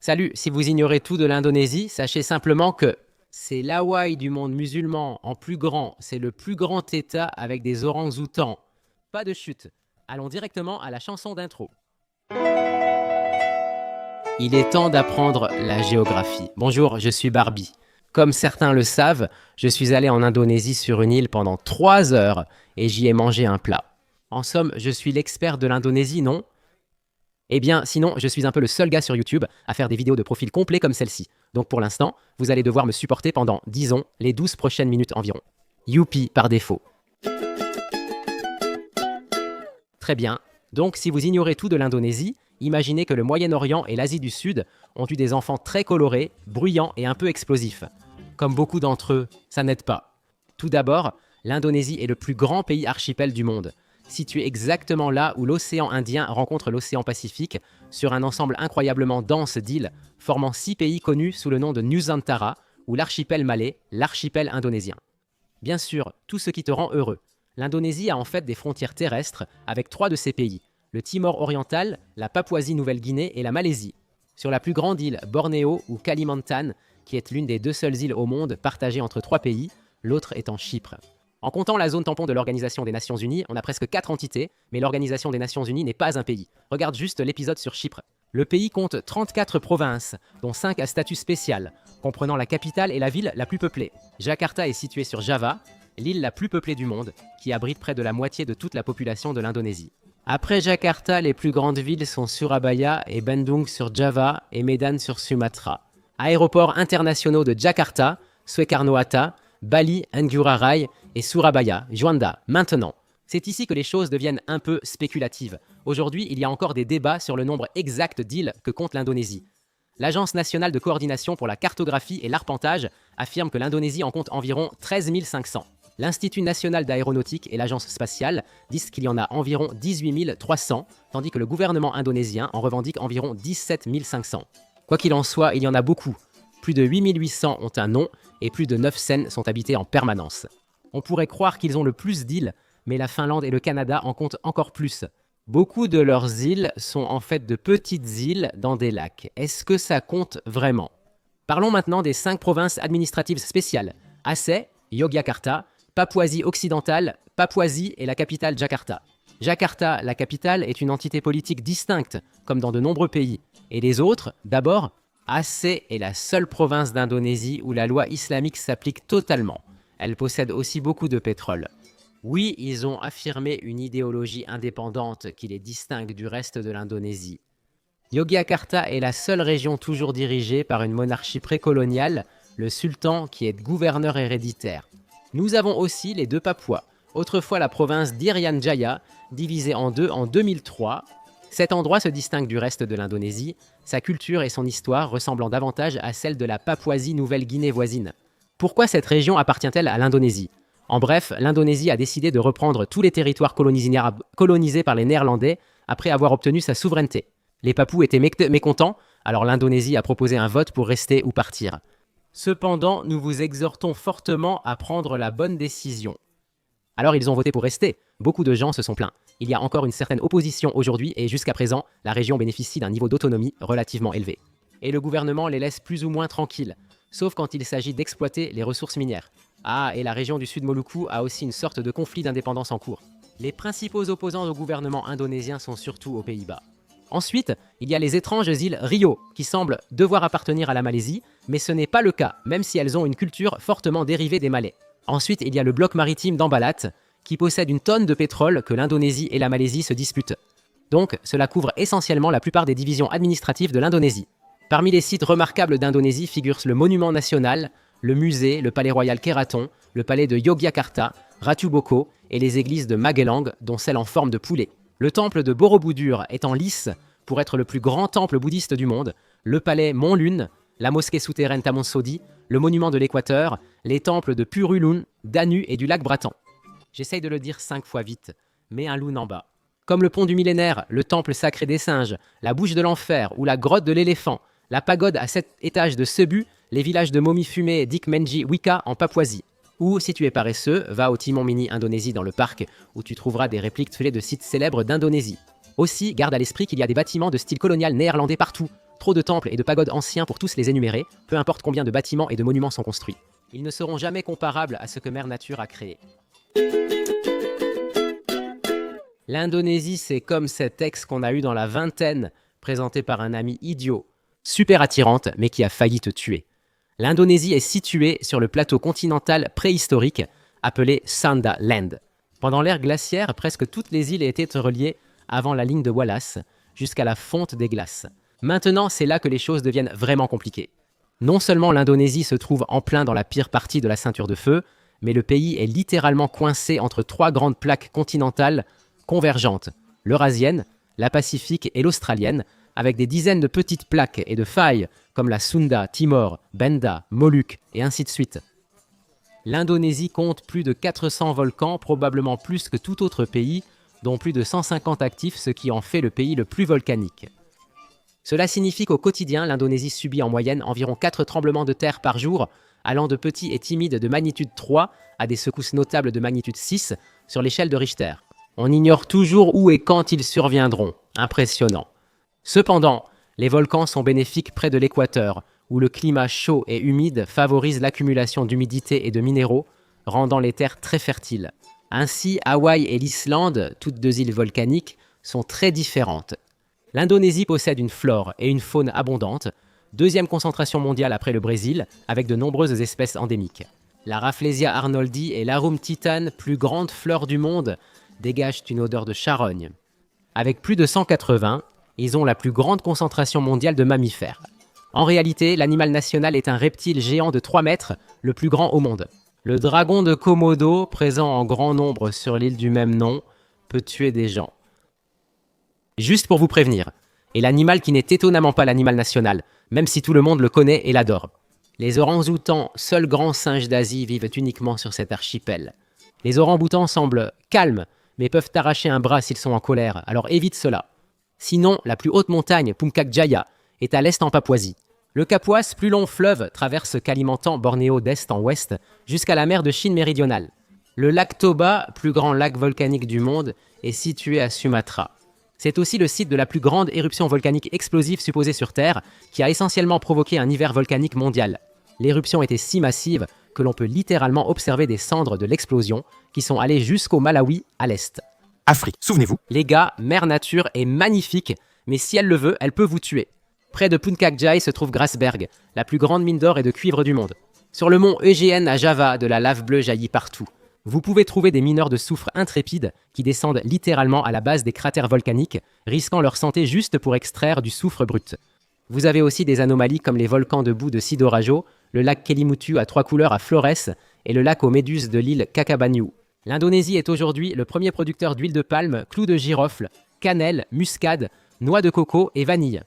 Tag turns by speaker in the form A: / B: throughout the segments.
A: Salut, si vous ignorez tout de l'Indonésie, sachez simplement que c'est l'Hawaï du monde musulman en plus grand, c'est le plus grand État avec des orang-outans. Pas de chute, allons directement à la chanson d'intro. Il est temps d'apprendre la géographie. Bonjour, je suis Barbie. Comme certains le savent, je suis allé en Indonésie sur une île pendant 3 heures et j'y ai mangé un plat. En somme, je suis l'expert de l'Indonésie, non ? Eh bien, sinon, je suis un peu le seul gars sur YouTube à faire des vidéos de profil complet comme celle-ci. Donc pour l'instant, vous allez devoir me supporter pendant, disons, les 12 prochaines minutes environ. Youpi par défaut. Très bien. Donc si vous ignorez tout de l'Indonésie, imaginez que le Moyen-Orient et l'Asie du Sud ont eu des enfants très colorés, bruyants et un peu explosifs. Comme beaucoup d'entre eux, ça n'aide pas. Tout d'abord, l'Indonésie est le plus grand pays archipel du monde, situé exactement là où l'océan Indien rencontre l'océan Pacifique, sur un ensemble incroyablement dense d'îles, formant 6 pays connus sous le nom de Nusantara, ou l'archipel malais, l'archipel indonésien. Bien sûr, tout ce qui te rend heureux. L'Indonésie a en fait des frontières terrestres avec 3 de ces pays, le Timor oriental, la Papouasie-Nouvelle-Guinée et la Malaisie. Sur la plus grande île, Bornéo ou Kalimantan, qui est l'une des 2 seules îles au monde partagées entre 3 pays, l'autre étant Chypre. En comptant la zone tampon de l'Organisation des Nations Unies, on a presque 4 entités, mais l'Organisation des Nations Unies n'est pas un pays. Regarde juste l'épisode sur Chypre. Le pays compte 34 provinces, dont 5 à statut spécial, comprenant la capitale et la ville la plus peuplée. Jakarta est située sur Java, l'île la plus peuplée du monde, qui abrite près de la moitié de toute la population de l'Indonésie. Après Jakarta, les plus grandes villes sont Surabaya et Bandung sur Java et Medan sur Sumatra. Aéroports internationaux de Jakarta, Soekarno-Hatta, Bali, Ngurah Rai et Surabaya, Juanda, maintenant. C'est ici que les choses deviennent un peu spéculatives. Aujourd'hui, il y a encore des débats sur le nombre exact d'îles que compte l'Indonésie. L'Agence nationale de coordination pour la cartographie et l'arpentage affirme que l'Indonésie en compte environ 13 500. L'Institut national d'aéronautique et l'Agence spatiale disent qu'il y en a environ 18 300, tandis que le gouvernement indonésien en revendique environ 17 500. Quoi qu'il en soit, il y en a beaucoup. Plus de 8 800 ont un nom et plus de 9 scènes sont habitées en permanence. On pourrait croire qu'ils ont le plus d'îles, mais la Finlande et le Canada en comptent encore plus. Beaucoup de leurs îles sont en fait de petites îles dans des lacs. Est-ce que ça compte vraiment ? Parlons maintenant des 5 provinces administratives spéciales. Aceh, Yogyakarta, Papouasie occidentale, Papouasie et la capitale Jakarta. Jakarta, la capitale, est une entité politique distincte, comme dans de nombreux pays. Et les autres, d'abord, Aceh est la seule province d'Indonésie où la loi islamique s'applique totalement. Elle possède aussi beaucoup de pétrole. Oui, ils ont affirmé une idéologie indépendante qui les distingue du reste de l'Indonésie. Yogyakarta est la seule région toujours dirigée par une monarchie précoloniale, le sultan qui est gouverneur héréditaire. Nous avons aussi les 2 Papouas, autrefois la province d'Irian Jaya, divisée en 2 en 2003. Cet endroit se distingue du reste de l'Indonésie, sa culture et son histoire ressemblant davantage à celle de la Papouasie-Nouvelle-Guinée voisine. Pourquoi cette région appartient-elle à l'Indonésie ? En bref, l'Indonésie a décidé de reprendre tous les territoires colonisés par les Néerlandais après avoir obtenu sa souveraineté. Les Papous étaient mécontents, alors l'Indonésie a proposé un vote pour rester ou partir. Cependant, nous vous exhortons fortement à prendre la bonne décision. Alors ils ont voté pour rester. Beaucoup de gens se sont plaints. Il y a encore une certaine opposition aujourd'hui et jusqu'à présent, la région bénéficie d'un niveau d'autonomie relativement élevé. Et le gouvernement les laisse plus ou moins tranquilles, sauf quand il s'agit d'exploiter les ressources minières. Ah, et la région du Sud Moluku a aussi une sorte de conflit d'indépendance en cours. Les principaux opposants au gouvernement indonésien sont surtout aux Pays-Bas. Ensuite, il y a les étranges îles Rio, qui semblent devoir appartenir à la Malaisie, mais ce n'est pas le cas, même si elles ont une culture fortement dérivée des Malais. Ensuite, il y a le bloc maritime d'Ambalat, qui possède une tonne de pétrole que l'Indonésie et la Malaisie se disputent. Donc, cela couvre essentiellement la plupart des divisions administratives de l'Indonésie. Parmi les sites remarquables d'Indonésie figurent le monument national, le musée, le palais royal Keraton, le palais de Yogyakarta, Ratu Boko et les églises de Magelang, dont celle en forme de poulet. Le temple de Borobudur est en lice pour être le plus grand temple bouddhiste du monde, le palais Monlun, la mosquée souterraine Taman-Sodi, le monument de l'Équateur, les temples de Purulun, d'Anu et du lac Bratan. J'essaye de le dire 5 fois vite, mais un loun en bas. Comme le pont du millénaire, le temple sacré des singes, la bouche de l'enfer ou la grotte de l'éléphant, la pagode à 7 étages de Cebu, les villages de momies fumées Dikmenji Wika en Papouasie. Ou, si tu es paresseux, va au Timon Mini Indonésie dans le parc, où tu trouveras des répliques de sites célèbres d'Indonésie. Aussi, garde à l'esprit qu'il y a des bâtiments de style colonial néerlandais partout, Trop de temples et de pagodes anciens pour tous les énumérer, peu importe combien de bâtiments et de monuments sont construits. Ils ne seront jamais comparables à ce que Mère Nature a créé. L'Indonésie, c'est comme cet ex qu'on a eu dans la vingtaine, présenté par un ami idiot, super attirante, mais qui a failli te tuer. L'Indonésie est située sur le plateau continental préhistorique, appelé Sunda Land. Pendant l'ère glaciaire, presque toutes les îles étaient reliées avant la ligne de Wallace, jusqu'à la fonte des glaces. Maintenant, c'est là que les choses deviennent vraiment compliquées. Non seulement l'Indonésie se trouve en plein dans la pire partie de la ceinture de feu, mais le pays est littéralement coincé entre trois grandes plaques continentales convergentes, l'eurasienne, la pacifique et l'australienne, avec des dizaines de petites plaques et de failles comme la Sunda, Timor, Benda, Moluques et ainsi de suite. L'Indonésie compte plus de 400 volcans, probablement plus que tout autre pays, dont plus de 150 actifs, ce qui en fait le pays le plus volcanique. Cela signifie qu'au quotidien, l'Indonésie subit en moyenne environ 4 tremblements de terre par jour, allant de petits et timides de magnitude 3 à des secousses notables de magnitude 6 sur l'échelle de Richter. On ignore toujours où et quand ils surviendront. Impressionnant. Cependant, les volcans sont bénéfiques près de l'équateur, où le climat chaud et humide favorise l'accumulation d'humidité et de minéraux, rendant les terres très fertiles. Ainsi, Hawaï et l'Islande, toutes deux îles volcaniques, sont très différentes. L'Indonésie possède une flore et une faune abondantes, deuxième concentration mondiale après le Brésil, avec de nombreuses espèces endémiques. La Rafflesia arnoldi et l'Arum titane, plus grandes fleurs du monde, dégagent une odeur de charogne. Avec plus de 180, ils ont la plus grande concentration mondiale de mammifères. En réalité, l'animal national est un reptile géant de 3 mètres, le plus grand au monde. Le dragon de Komodo, présent en grand nombre sur l'île du même nom, peut tuer des gens. Juste pour vous prévenir, et l'animal qui n'est étonnamment pas l'animal national, même si tout le monde le connaît et l'adore. Les orang-outans, seuls grands singes d'Asie, vivent uniquement sur cet archipel. Les orang-outans semblent calmes, mais peuvent arracher un bras s'ils sont en colère, alors évite cela. Sinon, la plus haute montagne, Puncak Jaya, est à l'est en Papouasie. Le Kapuas, plus long fleuve, traverse Kalimantan, Bornéo d'est en ouest, jusqu'à la mer de Chine méridionale. Le lac Toba, plus grand lac volcanique du monde, est situé à Sumatra. C'est aussi le site de la plus grande éruption volcanique explosive supposée sur Terre, qui a essentiellement provoqué un hiver volcanique mondial. L'éruption était si massive que l'on peut littéralement observer des cendres de l'explosion qui sont allées jusqu'au Malawi à l'est.
B: Afrique, souvenez-vous.
A: Les gars, Mère Nature est magnifique, mais si elle le veut, elle peut vous tuer. Près de Puncak Jaya se trouve Grasberg, la plus grande mine d'or et de cuivre du monde. Sur le mont Eugène à Java, de la lave bleue jaillit partout. Vous pouvez trouver des mineurs de soufre intrépides qui descendent littéralement à la base des cratères volcaniques, risquant leur santé juste pour extraire du soufre brut. Vous avez aussi des anomalies comme les volcans de boue de Sidorajo, le lac Kelimutu à 3 couleurs à Flores et le lac aux méduses de l'île Kakabanyu. L'Indonésie est aujourd'hui le premier producteur d'huile de palme, clous de girofle, cannelle, muscade, noix de coco et vanille.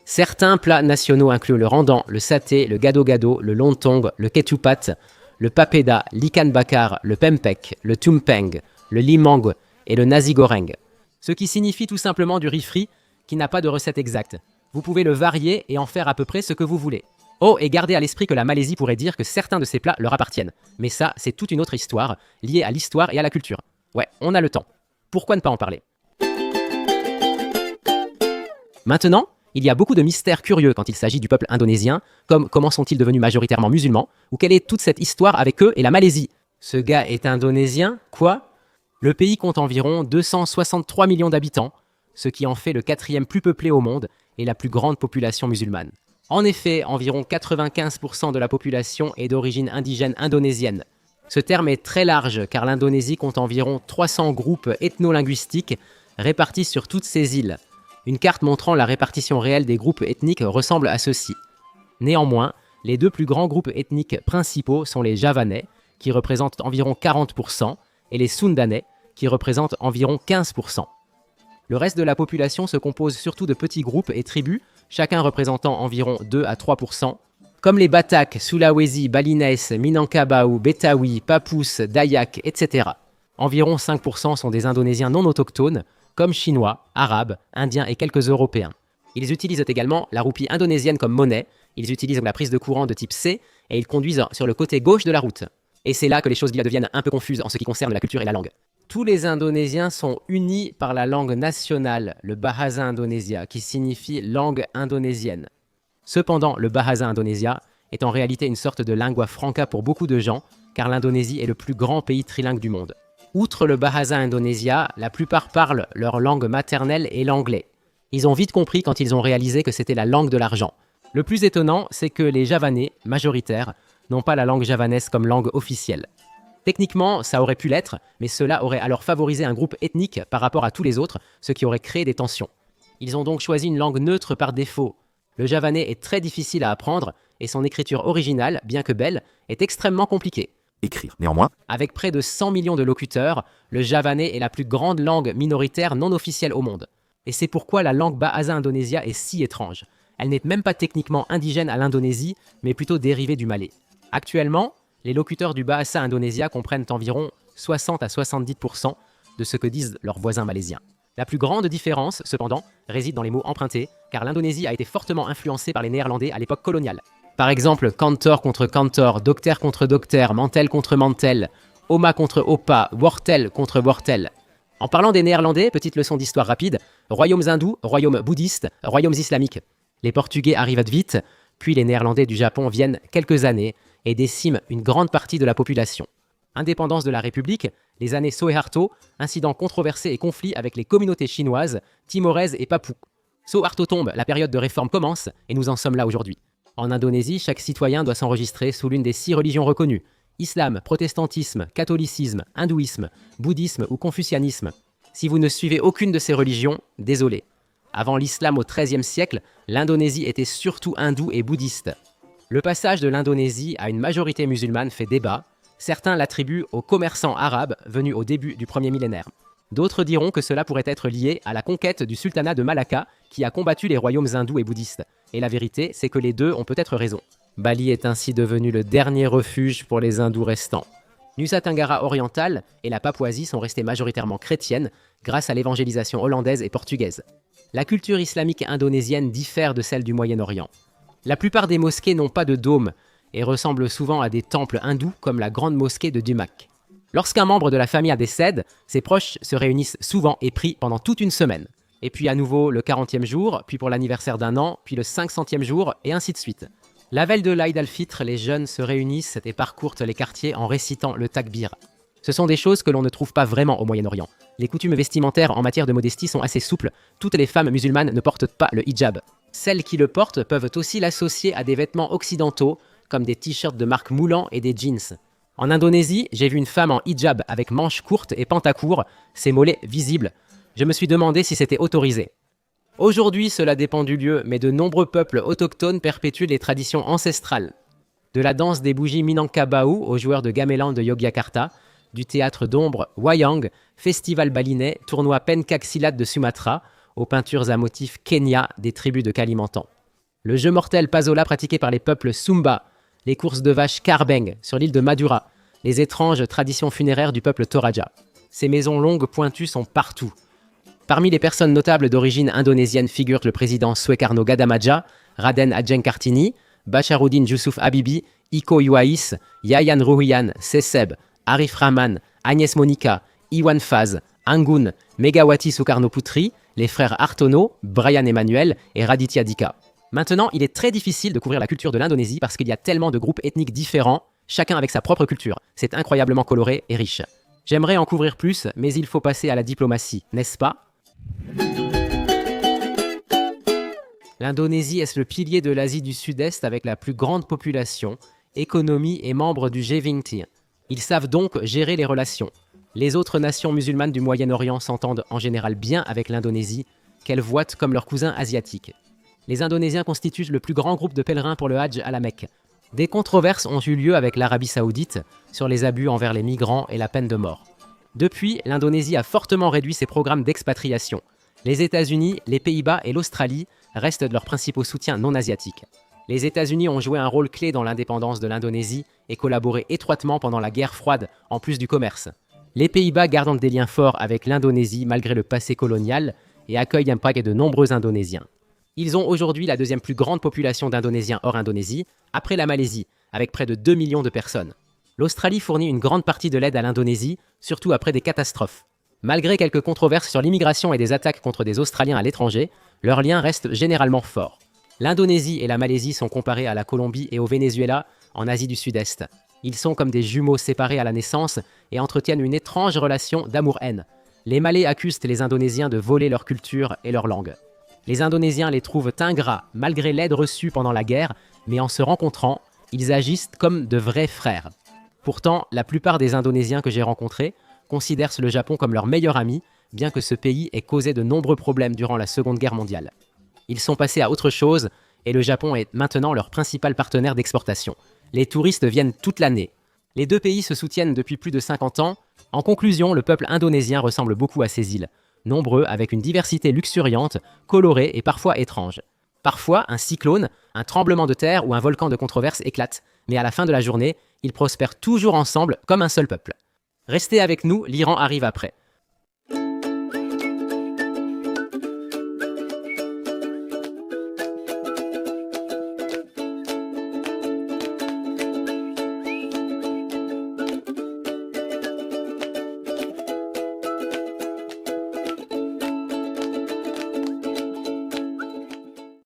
A: Certains plats nationaux incluent le rendang, le saté, le gado-gado, le lontong, le ketupat, le papeda, l'ikan bakar, le pempek, le tumpeng, le limang et le nasi goreng. Ce qui signifie tout simplement du riz frit qui n'a pas de recette exacte. Vous pouvez le varier et en faire à peu près ce que vous voulez. Oh, et gardez à l'esprit que la Malaisie pourrait dire que certains de ces plats leur appartiennent. Mais ça, c'est toute une autre histoire, liée à l'histoire et à la culture. Ouais, on a le temps. Pourquoi ne pas en parler? Maintenant, il y a beaucoup de mystères curieux quand il s'agit du peuple indonésien, comme comment sont-ils devenus majoritairement musulmans, ou quelle est toute cette histoire avec eux et la Malaisie. Ce gars est indonésien? Quoi? Le pays compte environ 263 millions d'habitants, ce qui en fait le 4e plus peuplé au monde et la plus grande population musulmane. En effet, environ 95% de la population est d'origine indigène indonésienne. Ce terme est très large car l'Indonésie compte environ 300 groupes ethno-linguistiques répartis sur toutes ses îles. Une carte montrant la répartition réelle des groupes ethniques ressemble à ceci. Néanmoins, les deux plus grands groupes ethniques principaux sont les Javanais, qui représentent environ 40%, et les Sundanais, qui représentent environ 15%. Le reste de la population se compose surtout de petits groupes et tribus, chacun représentant environ 2 à 3%, comme les Batak, Sulawesi, Balinese, Minangkabau, Betawi, Papous, Dayak, etc. Environ 5% sont des Indonésiens non autochtones, comme Chinois, Arabes, Indiens et quelques Européens. Ils utilisent également la roupie indonésienne comme monnaie, ils utilisent la prise de courant de type C, et ils conduisent sur le côté gauche de la route. Et c'est là que les choses deviennent un peu confuses en ce qui concerne la culture et la langue. Tous les Indonésiens sont unis par la langue nationale, le Bahasa Indonesia, qui signifie langue indonésienne. Cependant, le Bahasa Indonesia est en réalité une sorte de lingua franca pour beaucoup de gens, car l'Indonésie est le plus grand pays trilingue du monde. Outre le Bahasa Indonesia, la plupart parlent leur langue maternelle et l'anglais. Ils ont vite compris quand ils ont réalisé que c'était la langue de l'argent. Le plus étonnant, c'est que les Javanais, majoritaires, n'ont pas la langue javanaise comme langue officielle. Techniquement, ça aurait pu l'être, mais cela aurait alors favorisé un groupe ethnique par rapport à tous les autres, ce qui aurait créé des tensions. Ils ont donc choisi une langue neutre par défaut. Le javanais est très difficile à apprendre, et son écriture originale, bien que belle, est extrêmement compliquée.
B: Écrire. Néanmoins,
A: Avec près de 100 millions de locuteurs, le javanais est la plus grande langue minoritaire non officielle au monde. Et c'est pourquoi la langue Bahasa Indonesia est si étrange. Elle n'est même pas techniquement indigène à l'Indonésie, mais plutôt dérivée du malais. Actuellement, les locuteurs du Bahasa Indonesia comprennent environ 60 à 70% de ce que disent leurs voisins malaisiens. La plus grande différence, cependant, réside dans les mots empruntés, car l'Indonésie a été fortement influencée par les Néerlandais à l'époque coloniale. Par exemple, kantor contre kantor, docteur contre docteur, mantel contre mantel, oma contre opa, wortel contre wortel. En parlant des Néerlandais, petite leçon d'histoire rapide, royaumes hindous, royaumes bouddhistes, royaumes islamiques. Les Portugais arrivent vite, puis les Néerlandais du Japon viennent quelques années et déciment une grande partie de la population. Indépendance de la République, les années Soeharto, incidents controversés et conflits avec les communautés chinoises, timoraises et papous. Soeharto tombe, la période de réforme commence et nous en sommes là aujourd'hui. En Indonésie, chaque citoyen doit s'enregistrer sous l'une des 6 religions reconnues. Islam, protestantisme, catholicisme, hindouisme, bouddhisme ou confucianisme. Si vous ne suivez aucune de ces religions, désolé. Avant l'islam au XIIIe siècle, l'Indonésie était surtout hindoue et bouddhiste. Le passage de l'Indonésie à une majorité musulmane fait débat. Certains l'attribuent aux commerçants arabes venus au début du premier millénaire. D'autres diront que cela pourrait être lié à la conquête du sultanat de Malacca qui a combattu les royaumes hindous et bouddhistes. Et la vérité, c'est que les deux ont peut-être raison. Bali est ainsi devenu le dernier refuge pour les hindous restants. Nusa Tenggara orientale et la Papouasie sont restées majoritairement chrétiennes grâce à l'évangélisation hollandaise et portugaise. La culture islamique indonésienne diffère de celle du Moyen-Orient. La plupart des mosquées n'ont pas de dôme et ressemblent souvent à des temples hindous comme la grande mosquée de Dumak. Lorsqu'un membre de la famille décède, ses proches se réunissent souvent et prient pendant toute une semaine. Et puis à nouveau le 40e jour, puis pour l'anniversaire d'un an, puis le 500e jour, et ainsi de suite. La veille de l'Aïd al-Fitr, les jeunes se réunissent et parcourent les quartiers en récitant le takbir. Ce sont des choses que l'on ne trouve pas vraiment au Moyen-Orient. Les coutumes vestimentaires en matière de modestie sont assez souples. Toutes les femmes musulmanes ne portent pas le hijab. Celles qui le portent peuvent aussi l'associer à des vêtements occidentaux, comme des t-shirts de marque Moulan et des jeans. En Indonésie, j'ai vu une femme en hijab avec manches courtes et pantacourts, ses mollets visibles. Je me suis demandé si c'était autorisé. Aujourd'hui, cela dépend du lieu, mais de nombreux peuples autochtones perpétuent les traditions ancestrales. De la danse des bougies Minangkabau aux joueurs de gamelan de Yogyakarta, du théâtre d'ombre Wayang, festival balinais, tournoi Pencak Silat de Sumatra, aux peintures à motifs Kenya des tribus de Kalimantan. Le jeu mortel Pazola pratiqué par les peuples Sumba, les courses de vaches Karbeng sur l'île de Madura, les étranges traditions funéraires du peuple Toraja. Ces maisons longues pointues sont partout. Parmi les personnes notables d'origine indonésienne figurent le président Suekarno Gadamaja, Raden Adjeng Kartini, Bacharuddin Jusuf Habibie, Iko Uwais, Yayan Ruhian, Seseb, Arif Rahman, Agnès Monica, Iwan Faz, Anggun, Megawati Soekarno-Putri, les frères Hartono, Brian Emmanuel et Raditya Dika. Maintenant, il est très difficile de couvrir la culture de l'Indonésie parce qu'il y a tellement de groupes ethniques différents, chacun avec sa propre culture. C'est incroyablement coloré et riche. J'aimerais en couvrir plus, mais il faut passer à la diplomatie, n'est-ce pas ? L'Indonésie est le pilier de l'Asie du Sud-Est avec la plus grande population, économie et membre du G20. Ils savent donc gérer les relations. Les autres nations musulmanes du Moyen-Orient s'entendent en général bien avec l'Indonésie, qu'elles voient comme leurs cousins asiatiques. Les Indonésiens constituent le plus grand groupe de pèlerins pour le Hajj à la Mecque. Des controverses ont eu lieu avec l'Arabie Saoudite sur les abus envers les migrants et la peine de mort. Depuis, l'Indonésie a fortement réduit ses programmes d'expatriation. Les États-Unis, les Pays-Bas et l'Australie restent leurs principaux soutiens non asiatiques. Les États-Unis ont joué un rôle clé dans l'indépendance de l'Indonésie et collaboré étroitement pendant la guerre froide, en plus du commerce. Les Pays-Bas gardent des liens forts avec l'Indonésie malgré le passé colonial et accueillent un paquet de nombreux Indonésiens. Ils ont aujourd'hui la deuxième plus grande population d'Indonésiens hors Indonésie, après la Malaisie, avec près de 2 millions de personnes. L'Australie fournit une grande partie de l'aide à l'Indonésie, surtout après des catastrophes. Malgré quelques controverses sur l'immigration et des attaques contre des Australiens à l'étranger, leurs liens restent généralement forts. L'Indonésie et la Malaisie sont comparés à la Colombie et au Venezuela en Asie du Sud-Est. Ils sont comme des jumeaux séparés à la naissance et entretiennent une étrange relation d'amour-haine. Les Malais accusent les Indonésiens de voler leur culture et leur langue. Les Indonésiens les trouvent ingrats malgré l'aide reçue pendant la guerre, mais en se rencontrant, ils agissent comme de vrais frères. Pourtant, la plupart des Indonésiens que j'ai rencontrés considèrent le Japon comme leur meilleur ami, bien que ce pays ait causé de nombreux problèmes durant la Seconde Guerre mondiale. Ils sont passés à autre chose, et le Japon est maintenant leur principal partenaire d'exportation. Les touristes viennent toute l'année. Les deux pays se soutiennent depuis plus de 50 ans. En conclusion, le peuple indonésien ressemble beaucoup à ces îles, nombreux avec une diversité luxuriante, colorée et parfois étrange. Parfois, un cyclone, un tremblement de terre ou un volcan de controverse éclate, mais à la fin de la journée, ils prospèrent toujours ensemble comme un seul peuple. Restez avec nous, l'Iran arrive après.